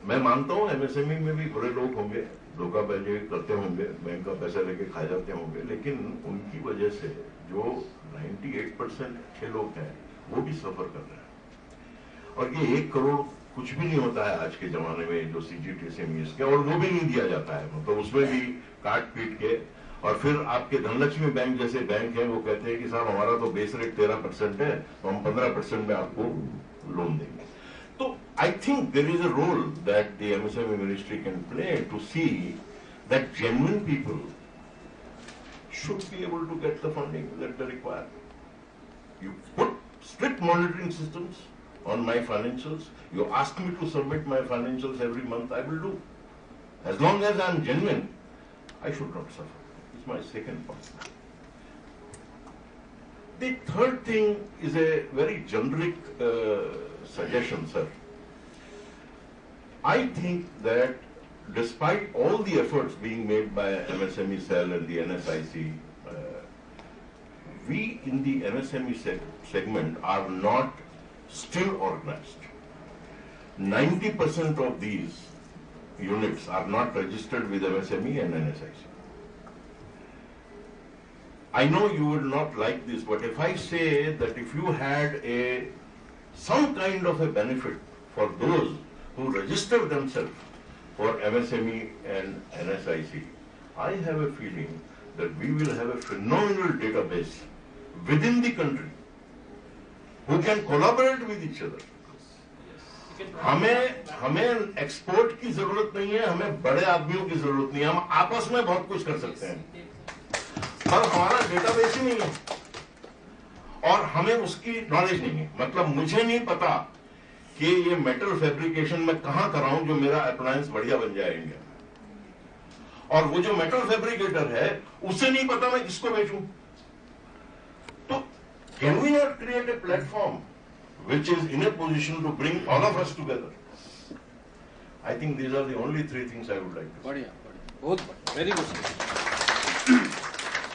मैं मानता हूं एमएसएमई में भी बुरे लोग होंगे, धोखाबाजी करते होंगे, बैंक का पैसा लेके खा जाते होंगे, लेकिन उनकी वजह से जो 98% अच्छे लोग हैं वो भी सफर कर रहे हैं। और ये 1 करोड़ कुछ भी नहीं होता है आज के जमाने में जो CGTMSE के, और वो भी नहीं दिया जाता है, मतलब उसमें भी काट पीट के। और फिर आपके धनलक्ष्मी बैंक जैसे बैंक है वो कहते हैं कि साहब हमारा तो बेस रेट 13% है, तो हम 15% में आपको लोन देंगे। तो I think there is a role that the MSME ministry can play to see that genuine people should be able to get the funding that they require. You put strict monitoring systems on my financials. You ask me to submit my financials every month, I will do. As long as I am genuine, I should not suffer. It's my second point. The third thing is a very generic suggestion, sir. I think that despite all the efforts being made by MSME Cell and the NSIC, we in the MSME segment are not still organized. 90% of these units are not registered with MSME and NSIC. I know you would not like this, but if I say that if you had some kind of a benefit for those who register themselves for MSME and NSIC, I have a feeling that we will have a phenomenal database within the country who can collaborate with each other. हमें export की जरूरत नहीं है, हमें बड़े आदमियों की जरूरत नहीं है, हम आपस में बहुत कुछ कर सकते हैं, पर हमारा डेटाबेस ही नहीं है और हमें उसकी नॉलेज नहीं है। मतलब मुझे नहीं पता कि ये मेटल फैब्रिकेशन में कहां कराऊं जो मेरा अप्लायंस बढ़िया बन जाएंगे, और वो जो मेटल फैब्रिकेटर है उसे नहीं पता मैं किसको बेचूं। तो can we not create a platform which is in a position to bring all of us together? I think these are the only 3 things I would like to say. बढ़िया, बहुत very good.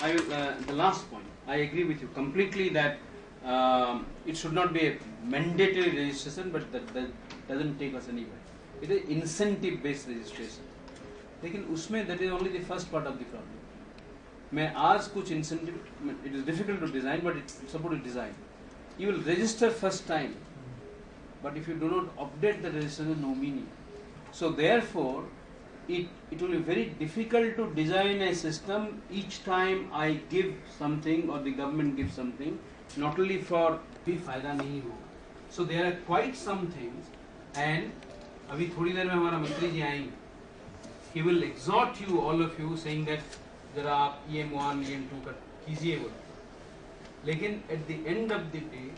I will, the last point, I agree with you completely that it should not be a mandatory registration, but that doesn't take us anywhere. It is incentive based registration. लेकिन उसमें that is only the first part of the problem. मैं आज कुछ incentive, it is difficult to design, but it's supposed to design. You will register first time, but if you do not update the registration, no meaning. So therefore, it will be very difficult to design a system each time I give something or the government gives something, not only for भी फायदा नहीं हो. So there are quite some things, and अभी थोड़ी देर में हमारा मंत्री जी आएंगे. He will exhort you, all of you, saying that जरा आप EM1, EM2 कर कीजिए वो. लेकिन at the end of the day,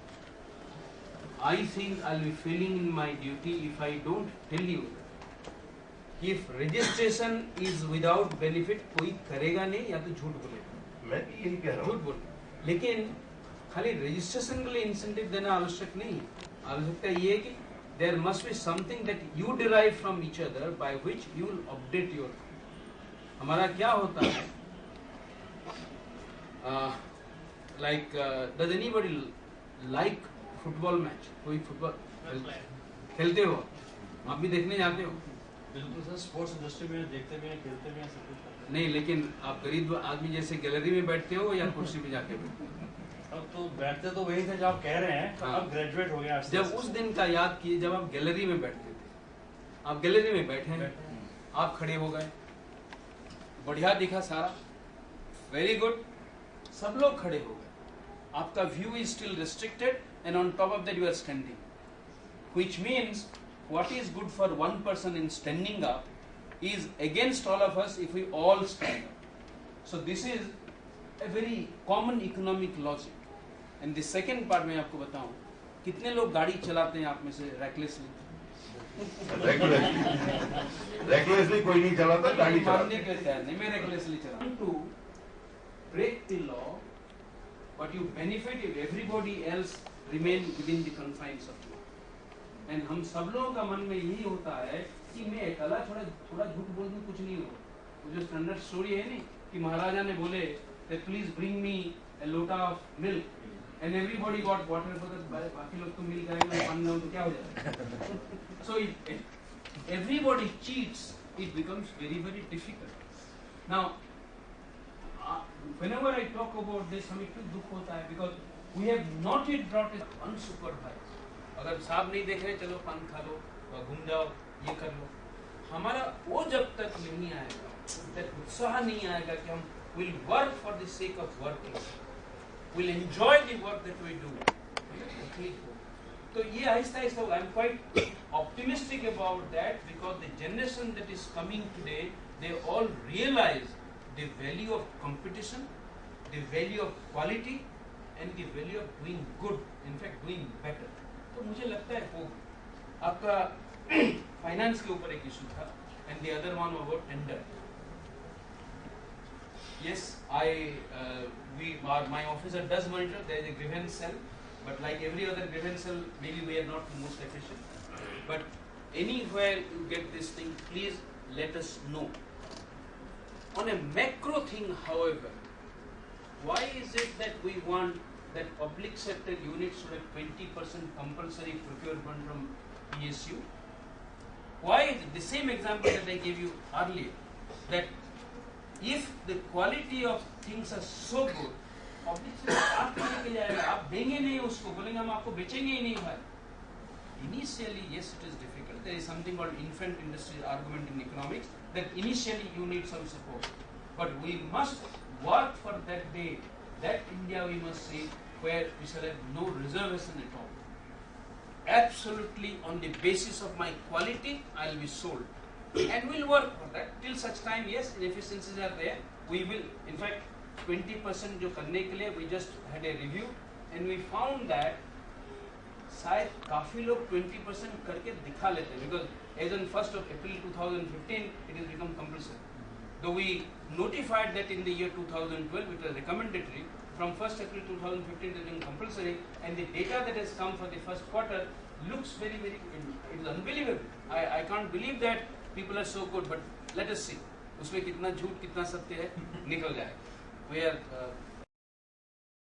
I think I'll be failing in my duty if I don't tell you that if registration is without benefit, कोई करेगा नहीं या तो झूठ बोलेगा. मैं यही कह रहा हूँ. झूठ बोल. लेकिन खाली registration के लिए incentive देना आवश्यक नहीं. आवश्यकता ये है कि there must be something that you derive from each other by which you will update your. हमारा क्या होता है? Like, does anybody like football match? कोई फुटबॉल खेलते हो? आप भी देखने जाते हो? बिल्कुल सर, स्पोर्ट्स इंडस्ट्री में देखते भी हैं, खेलते भी हैं, सब कुछ करते हैं। नहीं, लेकिन आप गरीब आदमी जैसे गैलरी में बैठते हो या कुर्सी पे जाके बैठते हो? अब तो बैठते तो वही थे जो आप कह रहे हैं, हाँ। अब ग्रेजुएट हो गया। जब उस दिन का याद किए जब आप गैलरी में बैठते थे, आप गैलरी में बैठे हैं, आप खड़े हो गए, बढ़िया दिखा सारा, वेरी गुड, सब लोग खड़े हो गए, आपका view is still restricted and on top of that you are standing, which means what is good for one person in standing up is against all of us if we all stand up. So this is a very common economic logic. And the second part मैं आपको बताऊं, कितने लोग गाड़ी चलाते हैं आप में से recklessly? recklessly कोई नहीं चलाता, गाड़ी चलाता. मानने के लिए तैयार नहीं, मैं recklessly चलाता. To break the law, but you benefit if everybody else remain within the confines of law. And हम सब लोगों का मन में यही होता है कि मैं अकेला थोड़ा झूठ बोल दूं कुछ नहीं होगा. वो जो स्टैंडर्ड स्टोरी है नहीं कि महाराजा ने बोले that please bring me a lota of milk and everybody got water because बाकी लोग तो मिल जाएंगे पानी ना हो तो क्या हो जाएगा? So if everybody cheats, it becomes very very difficult. Now, whenever I talk about this, हमें क्यों दुख होता है? Because we have not yet brought it unsupervised. अगर साहब नहीं देख रहे चलो पान खा लो, घूम जाओ, ये कर लो. हमारा वो जब तक नहीं आएगा, तब उत्साह नहीं आएगा कि हम will work for the sake of working, will enjoy the work that we do. तो ये आहिस्ता आहिस्ता होगा. I'm quite optimistic about that because the generation that is coming today, they all realize the value of competition, the value of quality, and the value of doing good. In fact, doing better. तो मुझे लगता है वो आपका finance के ऊपर एक issue था, and the other one about tender. Yes, my officer does monitor. There is a grievance cell, but like every other grievance cell, maybe we are not the most efficient. But anywhere you get this thing, please let us know. On a macro thing, however, why is it that we want that public sector units should have 20% compulsory procurement from PSU? Why is it? The same example that I gave you earlier, that if the quality of things are so good, public sector आप लेके जाएगा, आप देंगे नहीं उसको, बोलेंगे हम आपको बेचेंगे ही नहीं भाई. Initially, yes, it is difficult. There is something called infant industry argument in economics that initially you need some support, but we must work for that day, that India we must see where we shall have no reservation at all. Absolutely on the basis of my quality, I will be sold. And we'll work for that till such time. Yes, inefficiencies are there. We will, in fact, 20% जो करने के लिए we just had a review and we found that शायद काफी लोग 20% करके दिखा लेते हैं because as on 1st of April 2015 it has become compulsory. Though we notified that in the year 2012 it was recommendatory, from 1st April 2015 it has been compulsory, and the data that has come for the first quarter looks very very, it is unbelievable. I can't believe that people are so good, but let us see. उसमें कितना झूठ कितना सत्य है निकल जाए. We are